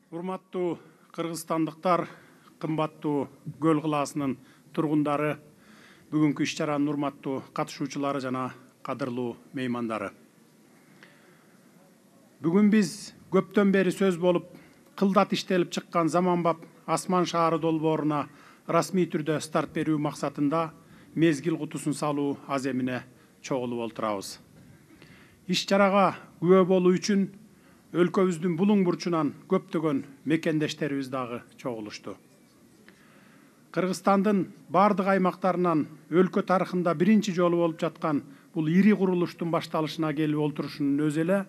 Урматтуу кыргызстандыктар, кымбаттуу Көл кылаасынын тургундары, бүгүнкү иш-чаранын урматтуу катышуучулары жана кадырлуу меймандары. Бүгүн биз көптөн бери сөз болуп, кылдат иштелип чыккан заманбап Асман шаары долбооруна расмий түрдө старт берүү максатында мезгил кутусын салуу аземине чогулуп отурабыз. Иш-чарага күбө болуу үчүн өлкөбүздүн булуң бурчунан көптөгөн мекендештерибиз дагы чогулушту. Кыргызстандын бардык аймактарынан өлкө тарыхында биринчи жолу болуп жаткан бул ири курулуштун башталышына келип отурушунун өзү эле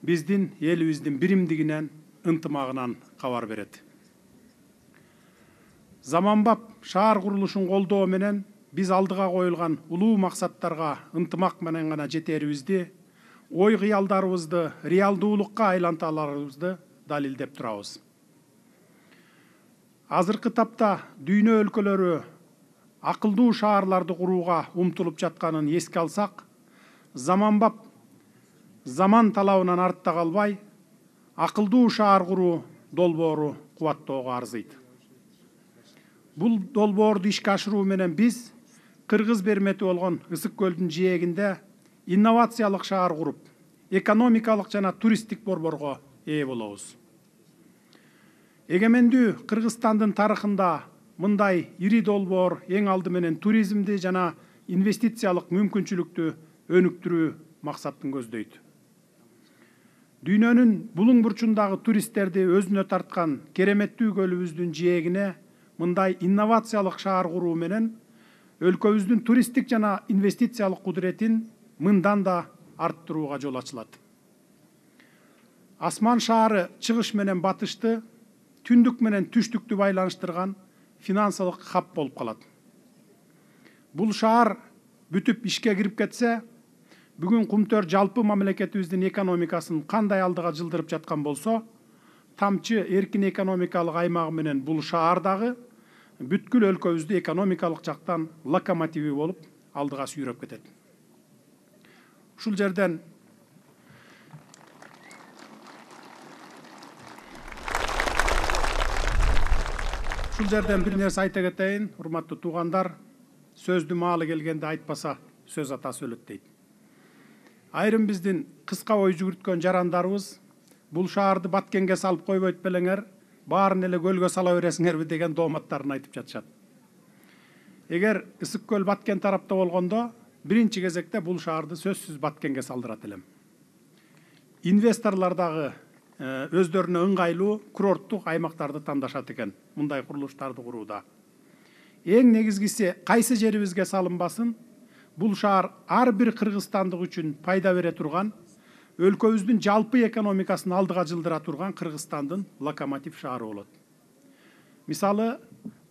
биздин элибиздин биримдигинен, ынтымагынан кабар берет. Заманбап шаар курулушун колдоо менен биз алдыга коюлган улуу максаттарга ынтымак менен гана жетерибизди, ой кыялдарыбызды реалдуулукка айланта аларыбызды далилдеп турабыз. Азыркы тапта дүйнө өлкөлөрү акылдуу шаарларды курууга умтулуп жатканын эске алсак, заманбап заман талабынан артта калбай, акылдуу шаар куруу долбоору кубаттоого арзыйт. Бул долбоорду ишке ашыруу менен биз кыргыз бермети болгон Ысык көлдүн жээгинде инновациялык шаар куруп, экономикалык жана туристтик борборго ээ болобуз. Эгемендүү Кыргызстандын тарыхында мындай ири долбоор эң алды менен туризмди жана инвестициялык мүмкүнчүлүктү өнүктүрүү максатын көздөйт. Дүйнөнүн булуң бурчундагы туристтерди өзүнө тарткан кереметтүү көлүбүздүн жээгине мындай инновациялык шаар куруу менен өлкөбүздүн туристтик жана инвестициялык кудуретин мындан да арттырууга жол ачылат. Асман шаары чыгыш менен батышты, түндүк менен түштүктү байланыштырган финансылык хаб болуп калат. Бул шаар бүтүп ишке кирип кетсе, бүгүн Кумтөр жалпы мамлекетибиздин экономикасын кандай алдыга жылдырып жаткан болсо, тамчы эркин экономикалык аймагы менен бул шаар дагы бүткүл өлкөбүздү экономикалык жактан локомотиви болуп алдыга сүйрөп кетет. Ушул жерден бир нерсе айта кетейин, урматтуу туугандар, сөздүн маалы келгенде айтпаса сөз атасы өлөт дейт. Айрым биздин кыска ой жүгүрткөн жарандарыбыз бул шаарды Баткенге салып койбойт белеңер, баарын эле көлгө сала бересиңерби деген дооматтарын айтып жатышат. Эгер Ысык көл Баткен тарапта болгондо, биринчи кезекте бул шаарды сөзсүз Баткенге салдырат элем. Инвесторлор дагы өздөрүнө ыңгайлуу курорттук аймактарды тандашат экен мындай курулуштарды курууда. Эң негизгиси кайсы жерибизге салынбасын, бул шаар ар бир кыргызстандык үчүн пайда бере турган, өлкөбүздүн жалпы экономикасын алдыга жылдыра турган Кыргызстандын локомотив шаары болот. Мисалы,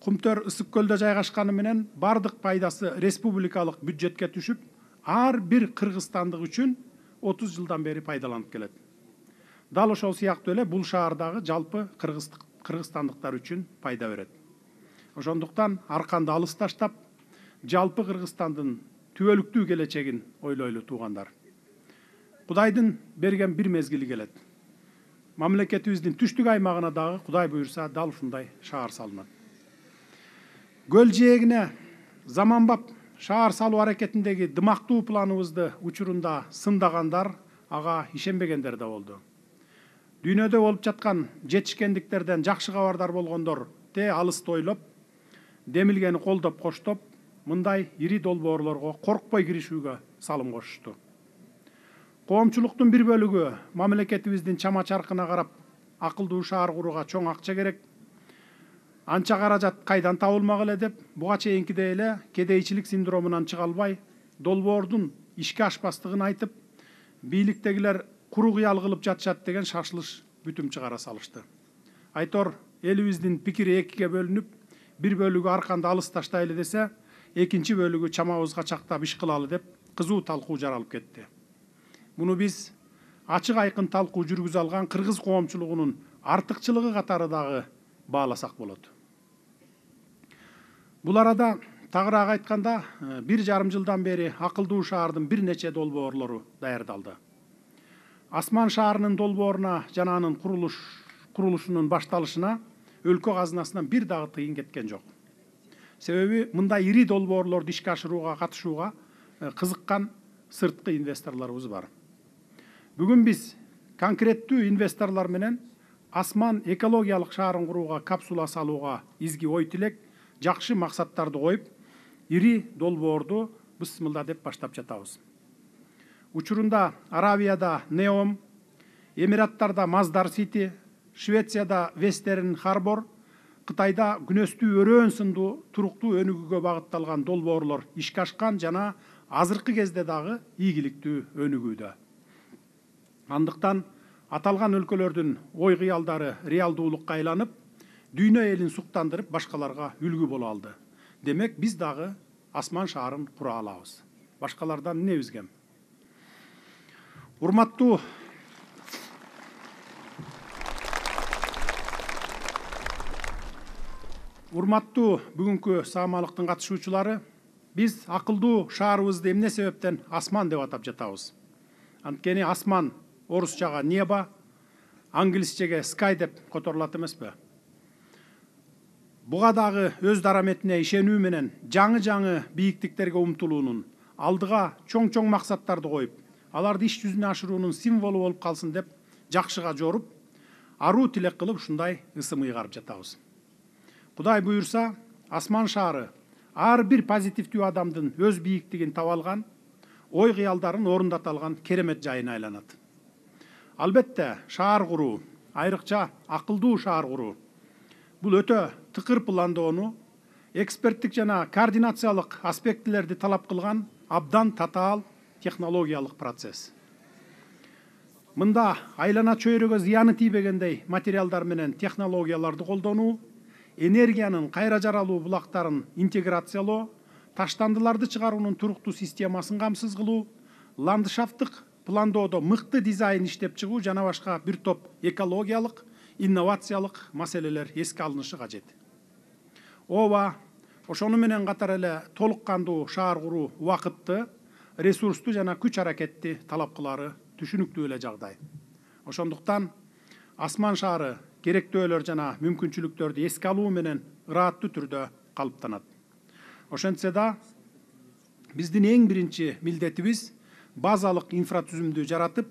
Кумтөр Ысык көлдө жайгашканы менен бардык пайдасы республикалык бюджетке түшүп, ар бир кыргызстандык үчүн 30 жылдан бери пайдаланып келет. Дал ошол сыяктуу эле бул шаар дагы жалпы кыргызстандыктар үчүн пайда берет. Ошондуктан арканды алыс таштап, жалпы Кыргызстандын түбөлүктүү келечегин ойлойлу туугандар. Кудайдын берген бир мезгили келет. Мамлекетибиздин түштүк аймагына дагы Кудай буйрса дал ушундай шаар салынат. Көл жээгине заманбап шаар салуу аракетиндеги дымактуу планыбызды учурунда сындагандар, ага ишенбегендер да болду. Дүйнөдө болуп жаткан жетишкендиктерден жакшы кабардар болгондор алысты ойлоп, демилгени колдоп коштоп, мындай ири долбоорлорго коркпой киришүүгө салым кошушту. Коомчулуктун бир бөлүгү мамлекетибиздин чама чаркына карап, акылдуу шаар курууга чоң акча керек, анча каражат кайдан табылмак эле деп, буга чейинкидей эле кедейчилик синдромунан чыга албай, долбоордун ишке ашпастыгын айтып, бийликтегилер куру кыял кылып жатышат деген шашылыш бүтүм чыгара салышты. Айтор элибиздин пикири экиге бөлүнүп, бир бөлүгү арканды алыс таштайлы десе, экинчи бөлүгү чамабызга чактап иш кылалы деп кызуу талкуу жаралып кетти. Муну биз ачык айкын талкуу жүргүзө алган кыргыз коомчулугунун артыкчылыгы катары дагы бааласак болот. Бул арада тагыраак айтканда 1,5 жылдан бери акылдуу шаардын бир нече долбоорлору даярдалды. Асман шаарынын долбооруна жана анын курулушунун башталышына өлкө казынасынан бир дагы тыйын кеткен жок. Себеби мындай ири долбоорлорду ишке ашырууга катышууга кызыккан сырткы инвесторлорубуз бар. Бүгүн биз конкреттүү инвесторлор менен Асман экологиялык шаарын курууга капсула салууга изги ой тилек, жакшы максаттарды коюп, ири долбоорду бысмылда деп баштап жатабыз. Учурунда Аравияда Неом, Эмираттарда Маздар Сити, Швецияда Вестерн Харбор, Кытайда Күнөстүү Өрөөн сындуу туруктуу өнүгүүгө багытталган долбоорлор ишке ашкан жана азыркы кезде дагы ийгиликтүү өнүгүүдө. Андыктан аталган өлкөлөрдүн ой кыялдары реалдуулукка айланып, дүйнө элин суктандырып, башкаларга үлгү боло алды. Демек, биз дагы Асман шаарын кура алабыз. Башкалардан эмнебиз кем? Урматтуу бүгүнкү саамалыктын катышуучулары, биз акылдуу шаарыбызды эмне себептен Асман деп атап жатабыз? Анткени Асман орусчага небо, англисчеге sky деп которулат эмеспи? Буга дагы өз дараметине ишенүү менен жаңы бийиктиктерге умтулуунун, алдыга чоң максаттарды коюп, аларды иш жүзүнө ашыруунун символу болуп калсын деп жакшыга жоруп, аруу тилек кылып ушундай ысым ыйгарып жатабыз. Кудай буйурса, Асман шаары ар бир позитивдүү адамдын өз бийиктигин таба алган, ой кыялдарын орундата алган керемет жайына айланат. Албетте, шаар куруу, айрыкча акылдуу шаар куруу, бул өтө тыкыр пландоону, эксперттик жана координациялык аспектилерди талап кылган абдан татаал технологиялык процесс. Мында айлана чөйрөгө зыяны тийбегендей материалдар менен технологияларды колдонуу, энергиянын кайра жаралуу булактарын интеграциялоо, таштандыларды чыгаруунун туруктуу системасын камсыз кылуу, ландшафттык пландоодо мыкты дизайн иштеп чыгуу жана башка бир топ экологиялык, инновациялык маселелер эске алынышы кажет. Ооба, ошону менен катар эле толук кандуу шаар куруу убакытты, ресурсту жана күч аракетти талап кылары түшүнүктүү эле жагдай. Ошондуктан Асман шаары керектөөлөр жана мүмкүнчүлүктөрдү эске алуу менен ырааттуу түрдө калыптанат. Ошентсе да, биздин эң биринчи милдетибиз базалык инфратүзүмдү жаратып,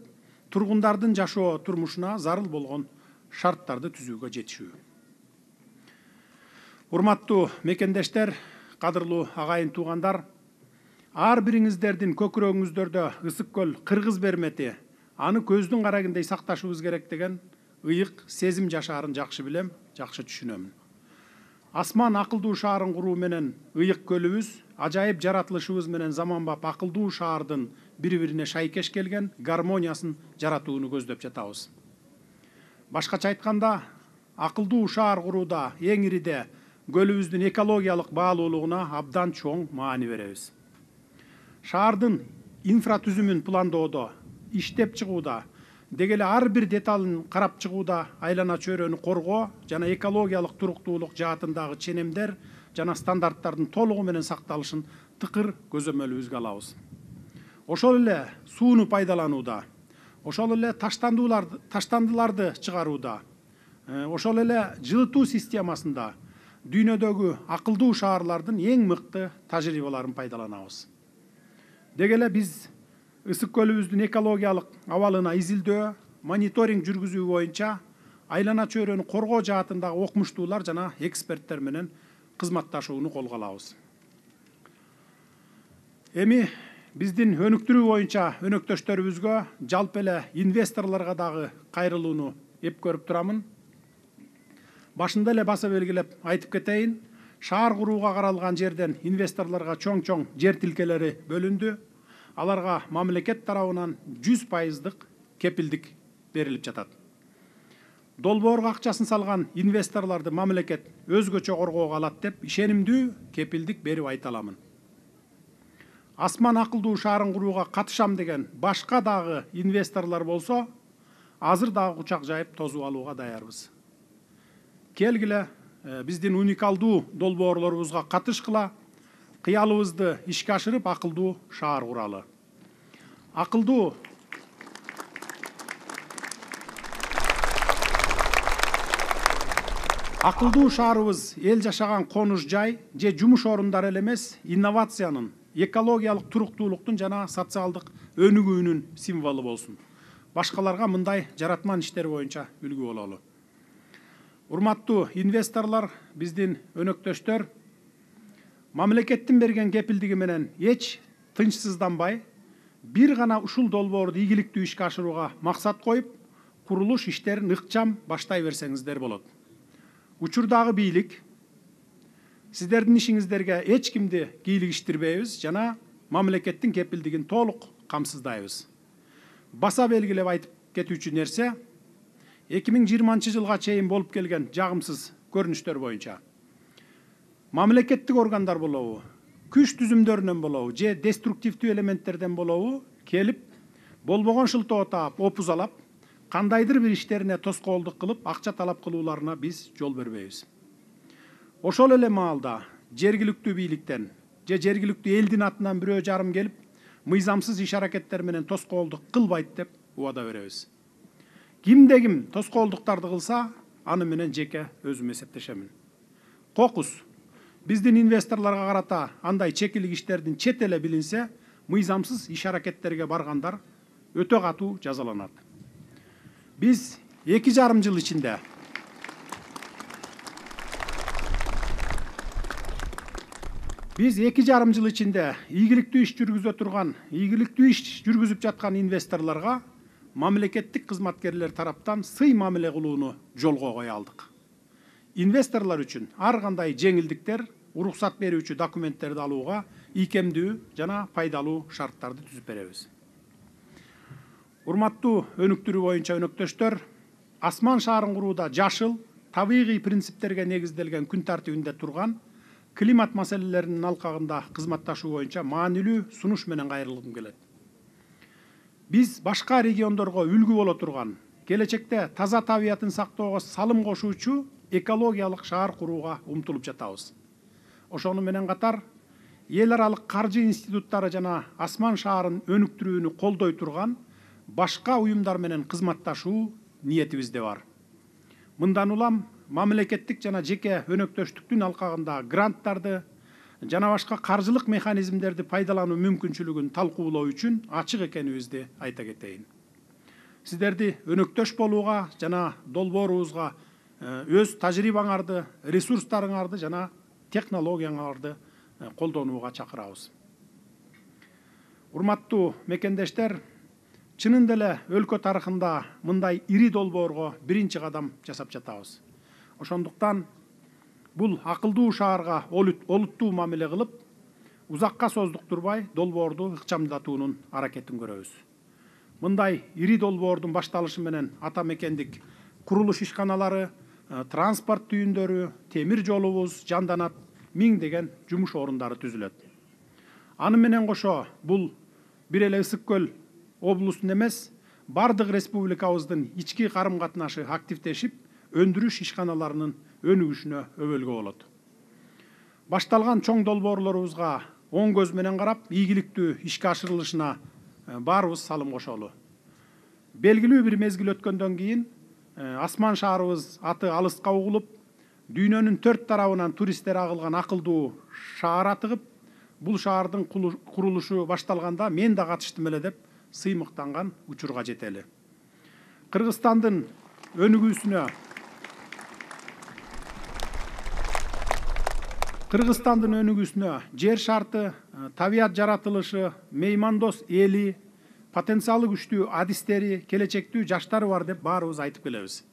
тургундардын жашоо турмушуна зарыл болгон шарттарды түзүүгө жетишүү. Урматтуу мекендештер, кадырлуу агайын туугандар, ар бириңиздердин көкүрөгүңүздөрдө ысык көл кыргыз бермети, аны көздүн карагындей сакташыбыз керек деген ыйык сезим жашаарын жакшы билем, жакшы түшүнөмүн. Асман акылдуу шаарын куруу менен ыйык көлүбүз, ажайып жаратылышыбыз менен заманбап акылдуу шаардын бири-бирине шайкеш келген гармониясын жаратууну көздөп жатабыз. Башкача айтканда, акылдуу шаар курууда эң ириде көлүбүздүн экологиялык баалуулугуна абдан чоң маани беребиз. Шаардын инфратүзүмүн пландоодо, иштеп чыгууда, дегеле ар бир деталын карап чыгууда айлана чөйрөнү коргоо жана экологиялык туруктуулук жаатындагы ченемдер жана стандарттардын толугу менен сакталышын тыкыр көзөмөлүбүзгө алабыз. Ошол эле сууну пайдаланууда, ошол эле таштандыларды чыгарууда, ошол эле жылытуу системасында дүйнөдөгү акылдуу шаарлардын эң мыкты тажрыйбаларын пайдаланабыз. Дегеле биз ысык көлүбүздүн экологиялык абалына изилдөө, мониторинг жүргүзүү боюнча айлана чөйрөнү коргоо жаатындагы окумуштуулар жана эксперттер менен кызматташууну колго алабыз. Эми биздин өнүктүрүү боюнча өнөктөштөрүбүзгө, жалпы эле инвесторлорго дагы кайрылууну эп көрүп турамын. Башында эле баса белгилеп айтып кетейин, шаар курууга каралган жерден инвесторлорго чоң жер тилкелери бөлүндү. Аларга мамлекет тарабынан 100% кепилдик берилип жатат. Долбоорго акчасын салган инвесторлорду мамлекет өзгөчө коргоого алат деп ишенимдүү кепилдик берип айта аламын. Асман акылдуу шаарын курууга катышам деген башка дагы инвесторлор болсо, азыр дагы кучак жайып тосуп алууга даярбыз. Келгиле, биздин уникалдуу долбоорлорубузга катышкыла, кыялыбызды ишке ашырып акылдуу шаар куралы. Акылдуу шаарыбыз эл жашаган конуш жай же жумуш орундары эле эмес, инновациянын, экологиялык туруктуулуктун жана социалдык өнүгүүнүн символу болсун. Башкаларга мындай жаратман иштер боюнча үлгү бололу. Урматтуу инвесторлор, биздин өнөктөштөр, мамлекеттин берген кепилдиги менен эч тынчсызданбай, бир гана ушул долбоорду ийгиликтүү ишке ашырууга максат коюп, курулуш иштерин ыкчам баштай берсеңиздер болот. Учурдагы бийлик сиздердин ишиңиздерге эч кимди кийлигиштирбейбиз жана мамлекеттин кепилдигин толук камсыздайбыз. Баса белгилеп айтып кетүүчү нерсе 2020 жылга чейин болуп келген жагымсыз көрүнүштөр боюнча мамлекеттик органдар болобу, күч түзүмдөрүнөн болобу же деструктивдүү элементтерден болобу келип болбогон шылтоо таап, опузалап, кандайдыр бир иштерине тоскоолдук кылып, акча талап кылууларына биз жол бербейбиз. Ошол эле маалда жергиликтүү бийликтен же жергиликтүү элдин атынан бирөө жарым келип, мыйзамсыз иш аракеттер менен тоскоолдук кылбайт деп убада беребиз. Кимде ким тоскоолдуктарды кылса, аны менен жеке өзүм эсептешемин. Кокус биздин инвесторлорго карата андай чекилик иштердин чет эле билинсе, мыйзамсыз иш аракеттерге баргандар өтө катуу жазаланат. Biz 2,5 жыл içinde ийгиликтүү иш жүргүзүп жаткан инвесторлорго мамлекеттик кызматкерлер тараптан сый мамиле кылууну жолго кое алдык. Инвесторлор үчүн ар кандай жеңилдиктер, уруксат берүүчү документтерди алууга ийкемдүү жана пайдалуу шарттарды түзүп беребиз. Урматтуу өнүктүрүү боюнча өнөктөштөр, асман шаарын курууда жашыл, табигый принциптерге негизделген күн тартибинде турган климат маселелеринин алкагында кызматташуу боюнча маанилүү сунуш менен кайрылгым келет. Биз башка региондорго үлгү боло турган, келечекте таза табиятын сактоого салым кошуучу экологиялык шаар курууга умтулуп жатабыз. Ошону менен катар эл аралык каржы институттары жана асман шаарын өнүктүрүүнү колдой турган башка уюмдар менен кызматташуу ниетибизде бар. Мындан улам мамлекеттик жана жеке өнөктөштүктүн алкагында гранттарды жана башка каржылык механизмдерди пайдалануу мүмкүнчүлүгүн талкуулоо үчүн ачык экенибизди айта кетейин. Сиздерди өнөктөш болууга жана долбоорубузга өз тажрыйбаңарды, ресурстарыңарды жана технологияңарды колдонууга чакырабыз. Урматтуу мекендештер, чынында эле өлкө тарыхында мындай ири долбоорго биринчи кадам жасап жатабыз. Ошондуктан бул акылдуу шаарга олуттуу мамиле кылып, узакка создуктурбай долбоорду ыкчамдатуунун аракетин көрөбүз. Мындай ири долбоордун башталышы менен ата мекендик курулуш ишканалары, транспорт түйүндөрү, темир жолубуз жанданат, миңдеген жумуш орундары түзүлөт. Аны менен кошо бул бир эле Ысык көл облустун эмес, бардык республикабыздын ички карым катнашы активдешип, өндүрүш ишканаларынын өнүгүшүнө өбөлгө болот. Башталган чоң долбоорлорубузга оң көз менен карап, ийгиликтүү ишке ашырылышына баарыбыз салым кошолу. Белгилүү бир мезгил өткөндөн кийин асман шаарыбыз аты алыска угулуп, дүйнөнүн 4 тарабынан туристтер агылган акылдуу шаар атыгып, бул шаардын курулушу башталганда мен да катыштым эле деп сыймыктанган учурга жетели. Кыргызстандын өнүгүүсүнө жер шарты, табият жаратылышы, меймандос эли, потенциалы күчтүү адистери, келечектүү жаштары бар деп баарыбыз айтып келебиз.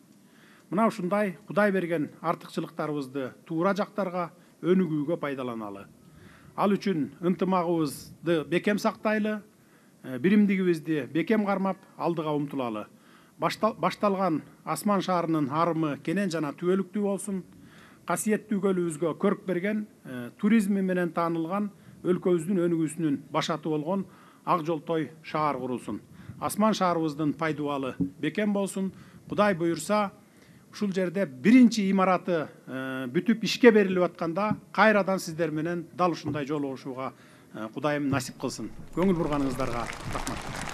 Мына ушундай Кудай берген артыкчылыктарыбызды туура жактарга өнүгүүгө пайдаланалы. Ал үчүн ынтымагыбызды бекем сактайлы, биримдигибизди бекем кармап, алдыга умтулалы. Башталган асман шаарынын арымы кенен жана түбөлүктүү болсун. Касиеттүү көлүбүзгө көрк берген, туризми менен таанылган, өлкөбүздүн өнүгүүсүнүн башаты болгон Ак Жолтой шаар курулсун. Асман шаарыбыздын пайдубалы бекем болсун. Кудай буйурса, ушул жерде биринчи имараты бүтүп ишке берилип атканда, кайрадан сиздер менен дал ушундай жолугушууга Кудайым насип кылсын. Көңүл бурганыңыздарга рахмат.